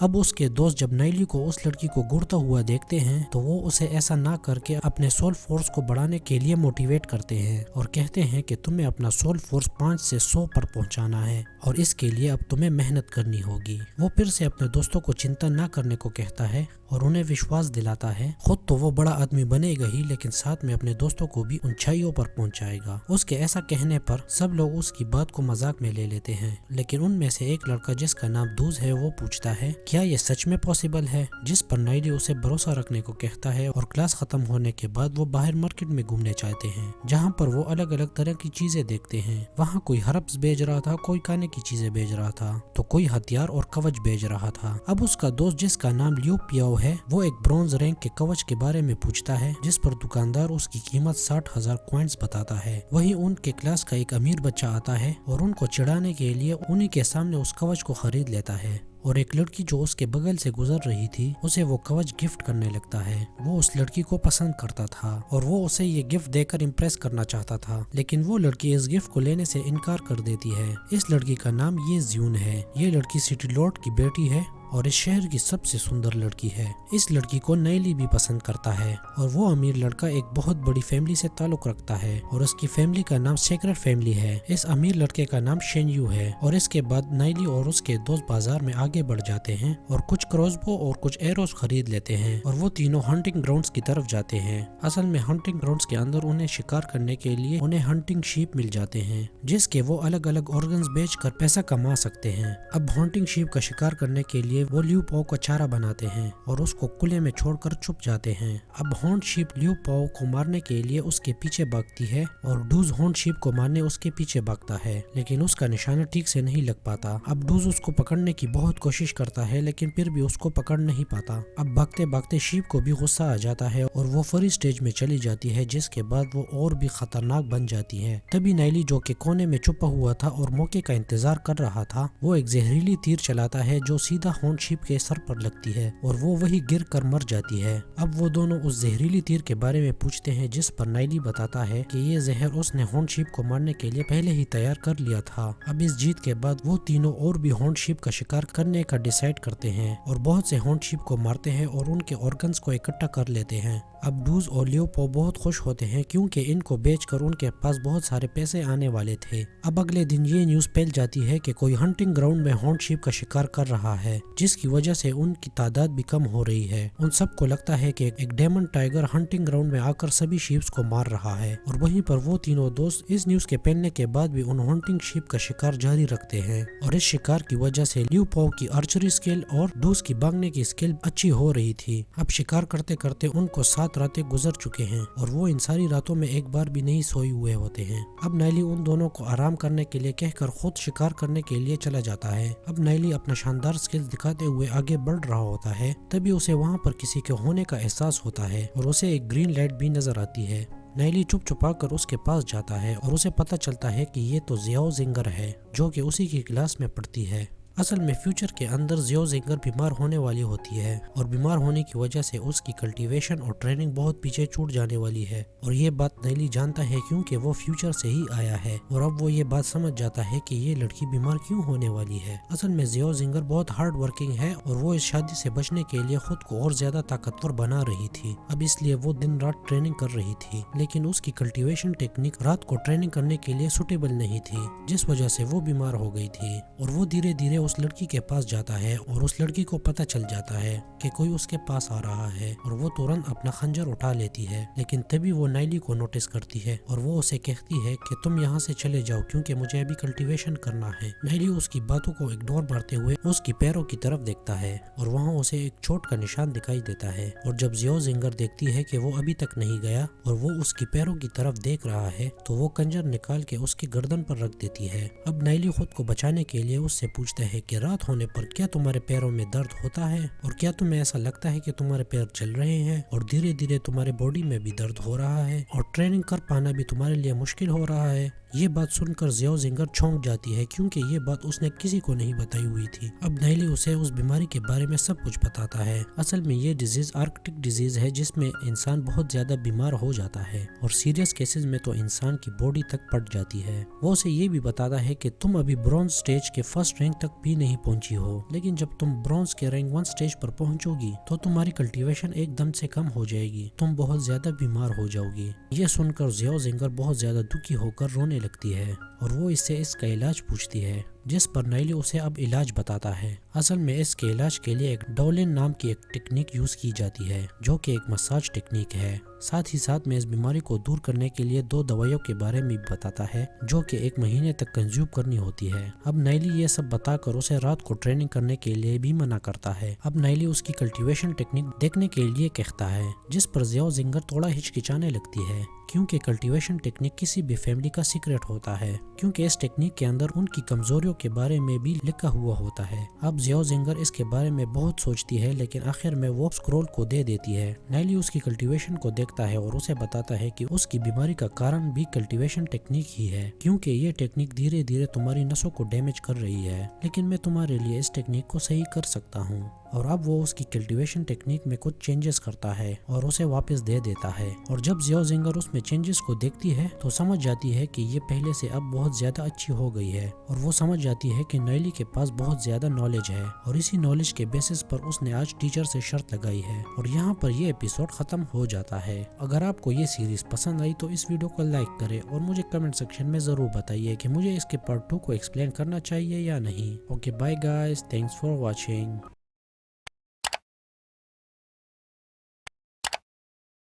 اب اس کے دوست جب نائلی کو اس لڑکی کو گڑتا ہوا دیکھتے ہیں تو وہ اسے ایسا نہ کر کے اپنے سول فورس کو بڑھانے کے لیے موٹیویٹ کرتے ہیں اور کہتے ہیں کہ تمہیں اپنا سول فورس 5 سے 100 پر پہنچانا ہے اور اس کے لیے اب تمہیں محنت کرنی ہوگی۔ وہ پھر سے اپنے دوستوں کو چنتا نہ کرنے کو کہتا ہے اور انہیں وشواس دلاتا ہے خود تو وہ بڑا آدمی بنے گا ہی لیکن ساتھ میں اپنے دوستوں کو بھی اونچائیوں پر پہنچائے گا۔ اس کے ایسا کہنے پر سب لوگ اس کی بات کو مذاق میں لے لیتے ہیں، لیکن ان میں سے ایک لڑکا جس کا نام دوز ہے وہ پوچھتا ہے کیا یہ سچ میں پاسبل ہے، جس پر نائلی اسے بھروسہ رکھنے کو کہتا ہے اور کلاس ختم ہونے کے بعد وہ باہر مارکیٹ میں گھومنے چاہتے ہیں جہاں پر وہ الگ الگ طرح کی چیزیں دیکھتے ہیں۔ وہاں کوئی ہربس بیچ رہا تھا، کوئی کھانے کی چیزیں بیچ رہا تھا تو کوئی ہتھیار اور کوچ بیچ رہا تھا۔ اب اس کا دوست جس کا نام لیو پیاؤ ہے وہ ایک برونز رینک کے کوچ کے بارے میں پوچھتا ہے جس پر دکاندار اس کی قیمت 60,000 کوائنز بتاتا ہے۔ وہیں ان کے کلاس کا ایک امیر بچہ آتا ہے اور ان کو چڑھانے کے لیے انہی کے سامنے اس کوچ کو خرید لیتا ہے اور ایک لڑکی جو اس کے بغل سے گزر رہی تھی اسے وہ کوچ گفٹ کرنے لگتا ہے۔ وہ اس لڑکی کو پسند کرتا تھا اور وہ اسے یہ گفٹ دے کر امپریس کرنا چاہتا تھا، لیکن وہ لڑکی اس گفٹ کو لینے سے انکار کر دیتی ہے۔ اس لڑکی کا نام یہ زیون ہے۔ یہ لڑکی سٹی لارڈ کی بیٹی ہے اور اس شہر کی سب سے سندر لڑکی ہے۔ اس لڑکی کو نائلی بھی پسند کرتا ہے اور وہ امیر لڑکا ایک بہت بڑی فیملی سے تعلق رکھتا ہے اور اس کی فیملی کا نام سیکرٹ فیملی ہے۔ اس امیر لڑکے کا نام شینیو ہے اور اس کے بعد نائلی اور اس کے دوست بازار میں آگے بڑھ جاتے ہیں اور کچھ کروسبو اور کچھ ایروز خرید لیتے ہیں اور وہ تینوں ہنٹنگ گراؤنڈز کی طرف جاتے ہیں۔ اصل میں ہنٹنگ گراؤنڈز کے اندر انہیں شکار کرنے کے لیے انہیں ہنٹنگ شیپ مل جاتے ہیں جس کے وہ الگ الگ آرگنز بیچ کر پیسہ کما سکتے ہیں۔ اب ہنٹنگ شیپ کا شکار کرنے کے لیے وہ لیو پاؤ کو چارہ بناتے ہیں اور اس کو کلے میں چھوڑ کر چھپ جاتے ہیں۔ اب ہونٹ شیپ لیو پاؤ کو مارنے کے لیے اس کے پیچھے بھاگتی ہے اور ڈوز ہونٹ شیپ کو مارنے اس کے پیچھے بھاگتا ہے لیکن اس کا نشانہ ٹھیک سے نہیں لگ پاتا۔ اب ڈوز اس کو پکڑنے کی بہت کوشش کرتا ہے لیکن پھر بھی اس کو پکڑ نہیں پاتا۔ اب بھاگتے بھاگتے شیپ کو بھی غصہ آ جاتا ہے اور وہ فری سٹیج میں چلی جاتی ہے جس کے بعد وہ اور بھی خطرناک بن جاتی ہے۔ تبھی نائلی جو کہ کونے میں چھپا ہوا تھا اور موقع کا انتظار کر رہا تھا وہ ایک زہریلی تیر چلاتا ہے جو سیدھا ہونٹ شیپ کے سر پر لگتی ہے اور وہ وہی گر کر مر جاتی ہے۔ اب وہ دونوں اس زہریلی تیر کے بارے میں پوچھتے ہیں جس پر نائلی بتاتا ہے کہ یہ زہر اس نے ہونٹ شیپ کو مارنے کے لیے پہلے ہی تیار کر لیا تھا۔ اب اس جیت کے بعد وہ تینوں اور بھی ہونٹ شیپ کا شکار کرنے کا ڈیسائیڈ کرتے ہیں اور بہت سے ہونٹ شیپ کو مارتے ہیں اور ان کے آرگنز کو اکٹھا کر لیتے ہیں۔ اب ڈوز اور لیو پاؤ بہت خوش ہوتے ہیں کیونکہ ان کو بیچ کر ان کے پاس بہت سارے پیسے آنے والے تھے۔ اب اگلے دن یہ نیوز پھیل جاتی ہے کہ کوئی ہنٹنگ گراؤنڈ میں ہونٹ شیپ کا شکار کر رہا ہے جس کی وجہ سے ان کی تعداد بھی کم ہو رہی ہے۔ ان سب کو لگتا ہے کہ ایک ڈیمن ٹائیگر ہنٹنگ گراؤنڈ میں آ کر سبھی شیپس کو مار رہا ہے اور وہیں پر وہ تینوں دوست اس نیوز کے پھیلنے کے بعد بھی ان ہنٹنگ شیپ کا شکار جاری رکھتے ہیں اور اس شکار کی وجہ سے لیو پاؤ کی آرچری سکل اور ڈوز کی بھاگنے کی سکل اچھی ہو رہی تھی۔ اب شکار کرتے کرتے ان کو 7 راتیں گزر چکے ہیں اور وہ ان ساری راتوں میں ایک بار بھی نہیں سوئے ہوئے ہوتے ہیں۔ اب نائلی ان دونوں کو آرام کرنے کے لیے کہہ کر خود شکار کرنے کے لیے چلا جاتا ہے۔ اب نائلی اپنا شاندار سکل دکھاتے ہوئے آگے بڑھ رہا ہوتا ہے تبھی اسے وہاں پر کسی کے ہونے کا احساس ہوتا ہے اور اسے ایک گرین لائٹ بھی نظر آتی ہے۔ نائلی چھپ چھپا کر اس کے پاس جاتا ہے اور اسے پتہ چلتا ہے کہ یہ تو زیاؤ زنگر ہے جو کہ اسی کی کلاس میں پڑھتی ہے۔ اصل میں فیوچر کے اندر زیو زنگر بیمار ہونے والی ہوتی ہے اور بیمار ہونے کی وجہ سے اس کی کلٹیویشن اور ٹریننگ بہت پیچھے چھوٹ جانے والی ہے اور یہ بات نائلی جانتا ہے کیونکہ وہ فیوچر سے ہی آیا ہے اور اب وہ یہ بات سمجھ جاتا ہے کہ یہ لڑکی بیمار کیوں ہونے والی ہے۔ اصل میں زیو زنگر بہت ہارڈ ورکنگ ہے اور وہ اس شادی سے بچنے کے لیے خود کو اور زیادہ طاقتور بنا رہی تھی۔ اب اس لیے وہ دن رات ٹریننگ کر رہی تھی لیکن اس کی کلٹیویشن ٹیکنیک رات کو ٹریننگ کرنے کے لیے سوٹیبل نہیں تھی جس وجہ سے وہ بیمار ہو گئی تھی اور وہ دھیرے دھیرے اس لڑکی کے پاس جاتا ہے اور اس لڑکی کو پتہ چل جاتا ہے کہ کوئی اس کے پاس آ رہا ہے اور وہ تورنت اپنا خنجر اٹھا لیتی ہے لیکن تبھی وہ نائلی کو نوٹس کرتی ہے اور وہ اسے کہتی ہے کہ تم یہاں سے چلے جاؤ کیونکہ مجھے ابھی کلٹیویشن کرنا ہے۔ نائلی اس کی باتوں کو اگنور مارتے ہوئے اس کی پیروں کی طرف دیکھتا ہے اور وہاں اسے ایک چوٹ کا نشان دکھائی دیتا ہے اور جب زیو زنگر دیکھتی ہے کہ وہ ابھی تک نہیں گیا اور وہ اس کی پیروں کی طرف دیکھ رہا ہے تو وہ کنجر نکال کے اس کی گردن پر رکھ دیتی ہے۔ اب نائلی خود کو بچانے کے لیے اس سے پوچھتا ہے کہ رات ہونے پر کیا تمہارے پیروں میں درد ہوتا ہے اور کیا تمہیں ایسا لگتا ہے کہ تمہارے پیر چل رہے ہیں اور دھیرے دھیرے تمہارے باڈی میں بھی درد ہو رہا ہے اور ٹریننگ کر پانا بھی تمہارے لیے مشکل ہو رہا ہے۔ یہ بات سن کر زیو زنگر چھونک جاتی ہے کیونکہ یہ بات اس نے کسی کو نہیں بتائی ہوئی تھی۔ اب نیلی اسے اس بیماری کے بارے میں سب کچھ بتاتا ہے۔ اصل میں یہ ڈیزیز آرکٹک ڈیزیز ہے جس میں انسان بہت زیادہ بیمار ہو جاتا ہے اور سیریس کیسز میں تو انسان کی باڈی تک پٹ جاتی ہے۔ وہ اسے یہ بھی بتاتا ہے کہ تم ابھی برونز سٹیج کے فرسٹ رینک تک بھی نہیں پہنچی ہو، لیکن جب تم برونز کے رینک 1 سٹیج پر پہنچو گی تو تمہاری کلٹیویشن ایک دم سے کم ہو جائے گی، تم بہت زیادہ بیمار ہو جاؤ گی۔ یہ سن کر زیو زنگر بہت زیادہ دکھی ہو کر رونے لگتی ہے اور وہ اس سے اس کا علاج پوچھتی ہے، جس پر نیلی اسے اب علاج بتاتا ہے۔ اصل میں اس کے علاج کے لیے ایک ڈولن نام کی ایک ٹیکنیک یوز کی جاتی ہے جو کہ ایک مساج ٹیکنیک ہے۔ ساتھ ہی ساتھ میں اس بیماری کو دور کرنے کے لیے 2 دوائیوں کے بارے میں بتاتا ہے جو کہ 1 مہینے تک کنزیوم کرنی ہوتی ہے۔ اب نیلی یہ سب بتا کر اسے رات کو ٹریننگ کرنے کے لیے بھی منع کرتا ہے۔ اب نیلی اس کی کلٹیویشن ٹیکنیک دیکھنے کے لیے کہتا ہے، جس پر زیو زنگر تھوڑا ہچکچانے لگتی ہے کیونکہ کلٹیویشن ٹیکنیک کسی بھی فیملی کا سیکرٹ ہوتا ہے، کیونکہ اس ٹیکنیک کے اندر ان کی کمزوریوں کے بارے میں بھی لکھا ہوا ہوتا ہے۔ اب زیو زنگر اس کے بارے میں بہت سوچتی ہے لیکن آخر میں وہ سکرول کو دے دیتی ہے۔ نیلی اس کی کلٹیویشن کو دیکھتا ہے اور اسے بتاتا ہے کہ اس کی بیماری کا کارن بھی کلٹیویشن ٹیکنیک ہی ہے، کیونکہ یہ ٹیکنیک دھیرے دھیرے تمہاری نسوں کو ڈیمیج کر رہی ہے، لیکن میں تمہارے لیے اس ٹیکنیک کو صحیح کر سکتا ہوں۔ اور اب وہ اس کی کلٹیویشن ٹیکنیک میں کچھ چینجز کرتا ہے اور اسے واپس دے دیتا ہے، اور جب زیو زنگر اس میں چینجز کو دیکھتی ہے تو سمجھ جاتی ہے کہ یہ پہلے سے اب بہت زیادہ اچھی ہو گئی ہے، اور وہ سمجھ جاتی ہے کہ نیلی کے پاس بہت زیادہ نالج ہے اور اسی نالج کے بیسس پر اس نے آج ٹیچر سے شرط لگائی ہے۔ اور یہاں پر یہ ایپیسوڈ ختم ہو جاتا ہے۔ اگر آپ کو یہ سیریز پسند آئی تو اس ویڈیو کو لائک کریں اور مجھے کمنٹ سیکشن میں ضرور بتائیے کہ مجھے اس کے پارٹ 2 کو ایکسپلین کرنا چاہیے یا نہیں۔ Okay bye guys, thanks for watching.